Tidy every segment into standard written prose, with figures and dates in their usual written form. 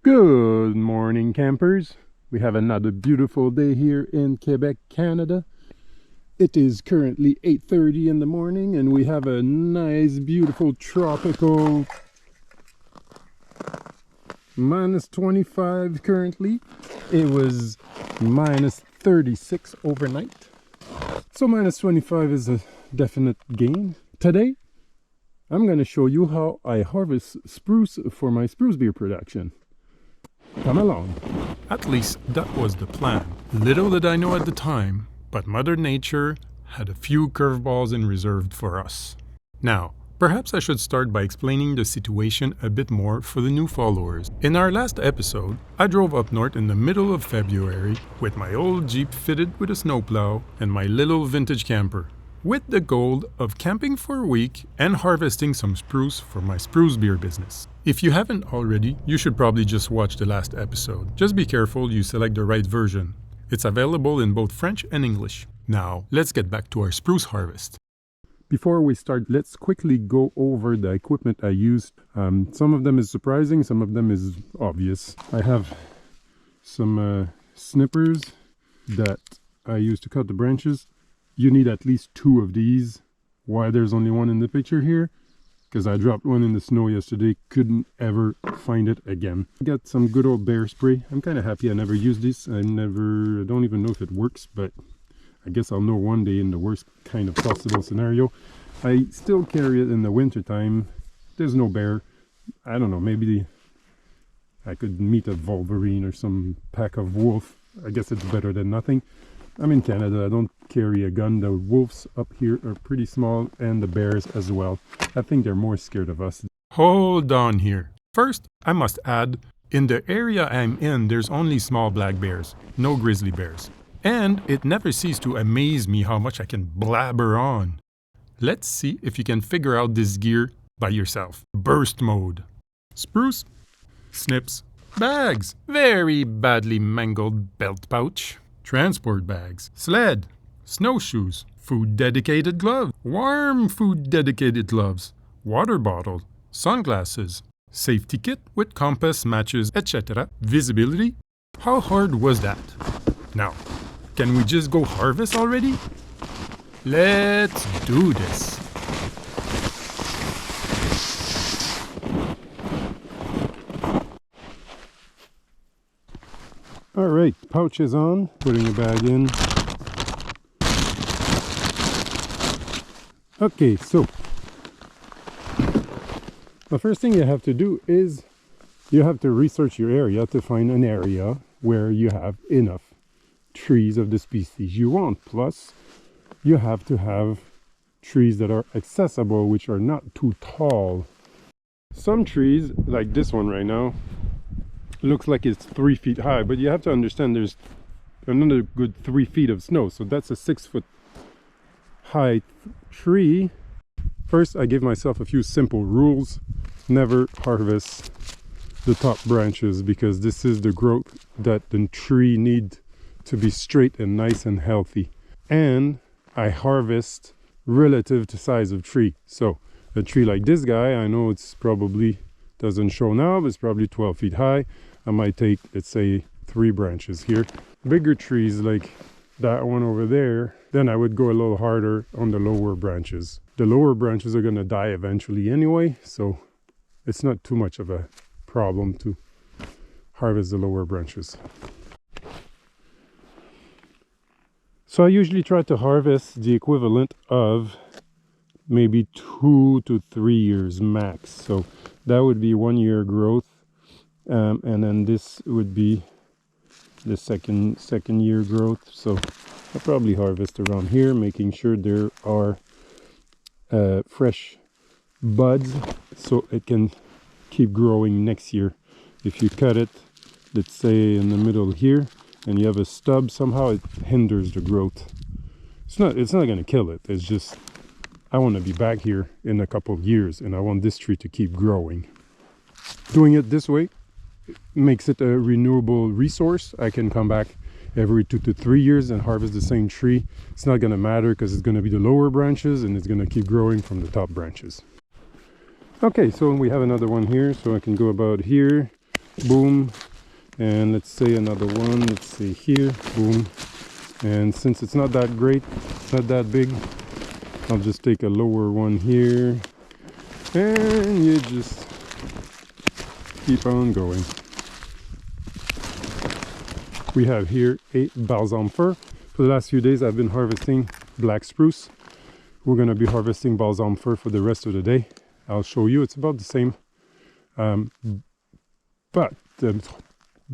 Good morning, campers. We have another beautiful day here in Quebec, Canada. It is currently 8:30 in the morning and we have a nice, beautiful tropical minus 25 currently. It was minus 36 overnight. So minus 25 is a definite gain. Today, I'm going to show you how I harvest spruce for my spruce beer production. Come along. At least that was the plan. Little did I know at the time, but Mother Nature had a few curveballs in reserve for us. Now, perhaps I should start by explaining the situation a bit more for the new followers. In our last episode, I drove up north in the middle of February with my old Jeep fitted with a snowplow and my little vintage camper, with the goal of camping for a week and harvesting some spruce for my spruce beer business. If you haven't already, you should probably just watch the last episode. Just be careful you select the right version. It's available in both French and English. Now, let's get back to our spruce harvest. Before we start, let's quickly go over the equipment I used. Some of them is surprising, some of them is obvious. I have some snippers that I use to cut the branches. You need at least 2 of these. Why there's only one in the picture here? Because I dropped one in the snow yesterday, couldn't ever find it again. I got some good old bear spray. I'm kind of happy I never used this. I don't even know if it works, but I guess I'll know one day in the worst kind of possible scenario. I still carry it in the winter time. There's no bear. I don't know, maybe I could meet a Wolverine or some pack of wolf. I guess it's better than nothing. I'm in Canada, I don't carry a gun. The wolves up here are pretty small and the bears as well. I think they're more scared of us. Hold on here. First, I must add, in the area I'm in, there's only small black bears, no grizzly bears. And it never ceases to amaze me how much I can blabber on. Let's see if you can figure out this gear by yourself. Burst mode. Spruce, snips, bags, very badly mangled belt pouch. Transport bags, sled, snowshoes, food dedicated gloves, warm food dedicated gloves, water bottle, sunglasses, safety kit with compass, matches, etc. Visibility? How hard was that? Now, can we just go harvest already? Let's do this. Alright, pouch is on, putting the bag in. Okay, so the first thing you have to do is you have to research your area to find an area where you have enough trees of the species you want. Plus, you have to have trees that are accessible, which are not too tall. Some trees, like this one right now, looks like it's 3 feet high, but you have to understand there's another good 3 feet of snow, so that's a 6-foot high tree. First, I give myself a few simple rules. Never harvest the top branches, because this is the growth that the tree needs to be straight and nice and healthy. And I harvest relative to size of tree. So a tree like this guy, I know it's probably doesn't show now, but it's probably 12 feet high. I might take, let's say, 3 branches here. Bigger trees like that one over there, then I would go a little harder on the lower branches. The lower branches are going to die eventually anyway, so it's not too much of a problem to harvest the lower branches. So I usually try to harvest the equivalent of maybe 2 to 3 years max. So that would be 1 year growth. And then this would be the second year growth. So I'll probably harvest around here, making sure there are fresh buds so it can keep growing next year. If you cut it, let's say in the middle here, and you have a stub, somehow it hinders the growth. It's not going to kill it. It's just I want to be back here in a couple of years and I want this tree to keep growing. Doing it this way makes it a renewable resource. I can come back every 2 to 3 years and harvest the same tree. It's not going to matter because it's going to be the lower branches and it's going to keep growing from the top branches. Okay, so we have another one here, so I can go about here. boom. And let's say another one, let's see here, boom. And since it's not that great, it's not that big, I'll just take a lower one here, and you just keep on going. We have here 8 balsam fir. For the last few days I've been harvesting black spruce. We're going to be harvesting balsam fir for the rest of the day. I'll show you, it's about the same. But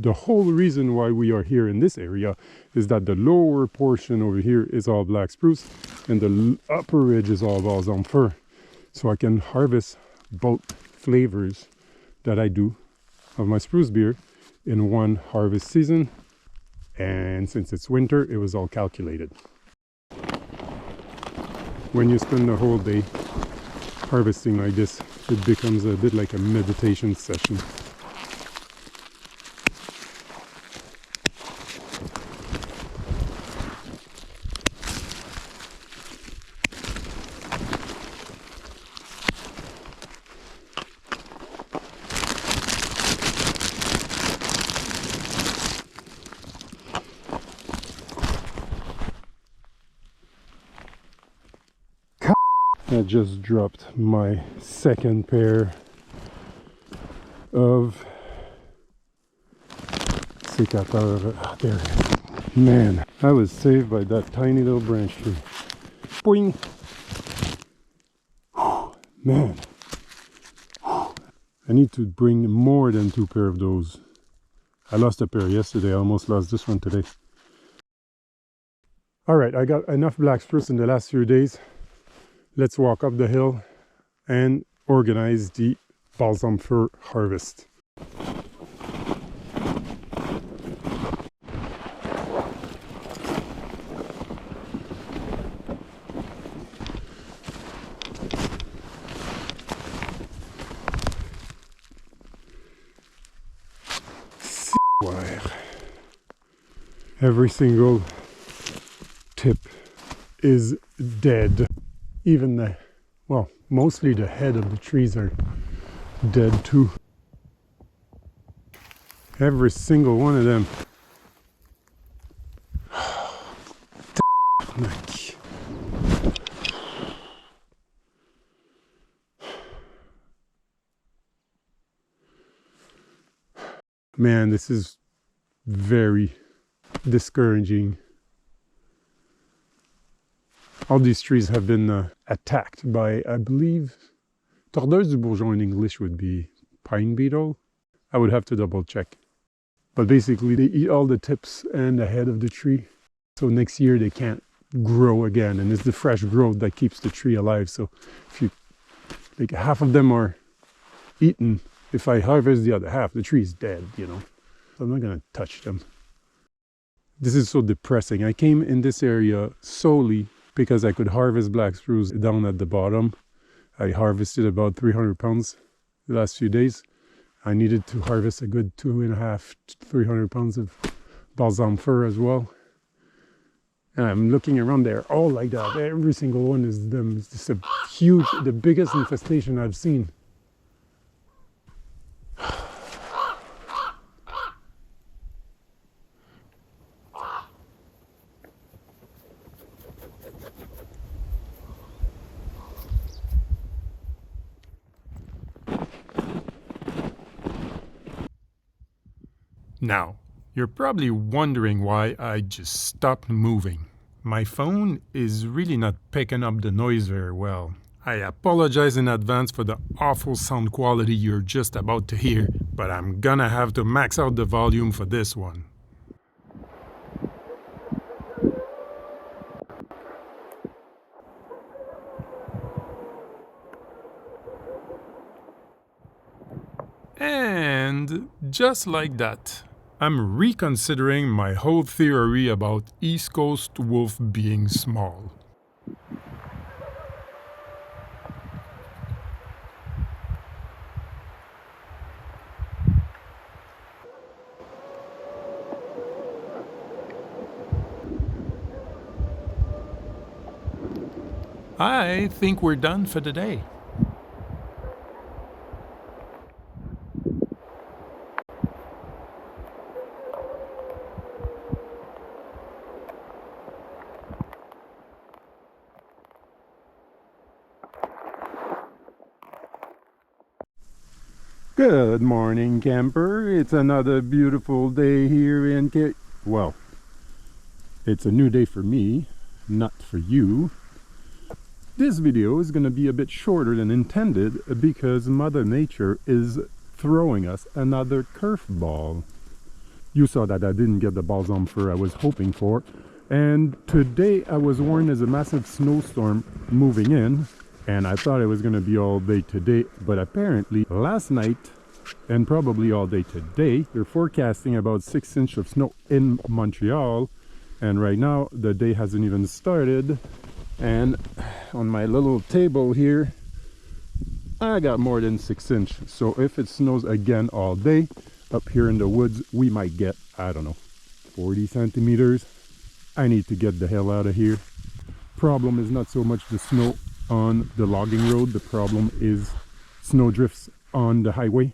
the whole reason why we are here in this area is that the lower portion over here is all black spruce and the upper ridge is all balsam fir. So I can harvest both flavors that I do of my spruce beer in one harvest season. And since it's winter, it was all calculated. When you spend the whole day harvesting like this, it becomes a bit like a meditation session. I just dropped my second pair of sécateurs. There it is. Man, I was saved by that tiny little branch tree. Boing! Man, I need to bring more than 2 pair of those. I lost a pair yesterday, I almost lost this one today. Alright, I got enough black spruce in the last few days. Let's walk up the hill and organize the balsam fir harvest. Every single tip is dead. Even mostly the head of the trees are dead too. Every single one of them. Man, this is very discouraging. All these trees have been attacked by, I believe, Tordeuse du Bourgeon in English would be pine beetle. I would have to double check. But basically they eat all the tips and the head of the tree. So next year they can't grow again. And it's the fresh growth that keeps the tree alive. So if you, like half of them are eaten. If I harvest the other half, the tree is dead, you know. So I'm not gonna touch them. This is so depressing. I came in this area solely because I could harvest black spruce down at the bottom. I harvested about 300 pounds the last few days. I needed to harvest a good 2.5 to 300 pounds of balsam fir as well. And I'm looking around there, all like that. Every single one is them. It's just a huge, the biggest infestation I've seen. Now, you're probably wondering why I just stopped moving. My phone is really not picking up the noise very well. I apologize in advance for the awful sound quality you're just about to hear, but I'm gonna have to max out the volume for this one. And just like that, I'm reconsidering my whole theory about East Coast wolf being small. I think we're done for the day. Good morning, camper. It's another beautiful day here in well, it's a new day for me, not for you. This video is going to be a bit shorter than intended because Mother Nature is throwing us another curveball. You saw that I didn't get the balsam fir I was hoping for, and today I was warned there's a massive snowstorm moving in, and I thought it was going to be all day today, but apparently last night and probably all day today they're forecasting about 6 inches of snow in Montreal, and right now the day hasn't even started. And on my little table here I got more than 6 inches, so if it snows again all day up here in the woods, we might get, I don't know, 40 centimeters. I need to get the hell out of here. Problem is not so much the snow on the logging road, the problem is snow drifts on the highway.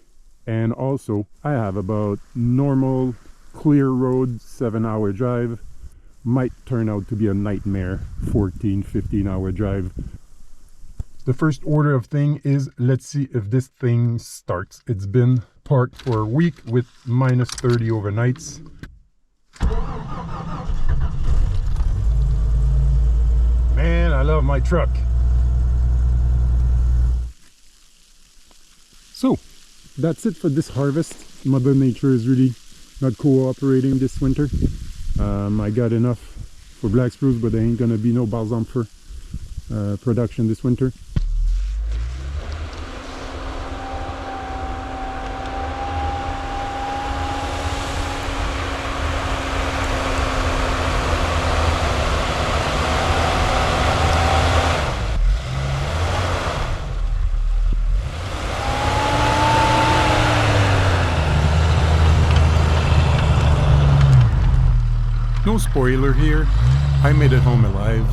And also I have about normal clear road 7-hour drive might turn out to be a nightmare 14-15 hour drive. The first order of thing is, let's see if this thing starts. It's been parked for a week with minus 30 overnights. Man, I love my truck. So that's it for this harvest. Mother Nature is really not cooperating this winter. I got enough for black spruce, but there ain't gonna be no balsam fir production this winter. No spoiler here, I made it home alive.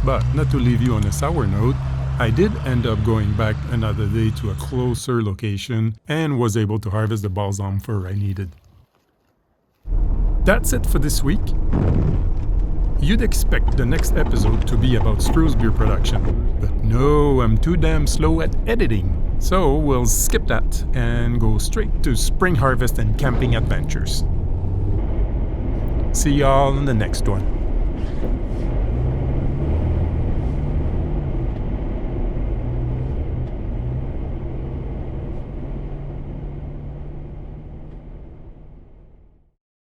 But not to leave you on a sour note, I did end up going back another day to a closer location and was able to harvest the balsam fir I needed. That's it for this week. You'd expect the next episode to be about Spruce beer production, but no, I'm too damn slow at editing. So we'll skip that and go straight to spring harvest and camping adventures. See y'all in the next one.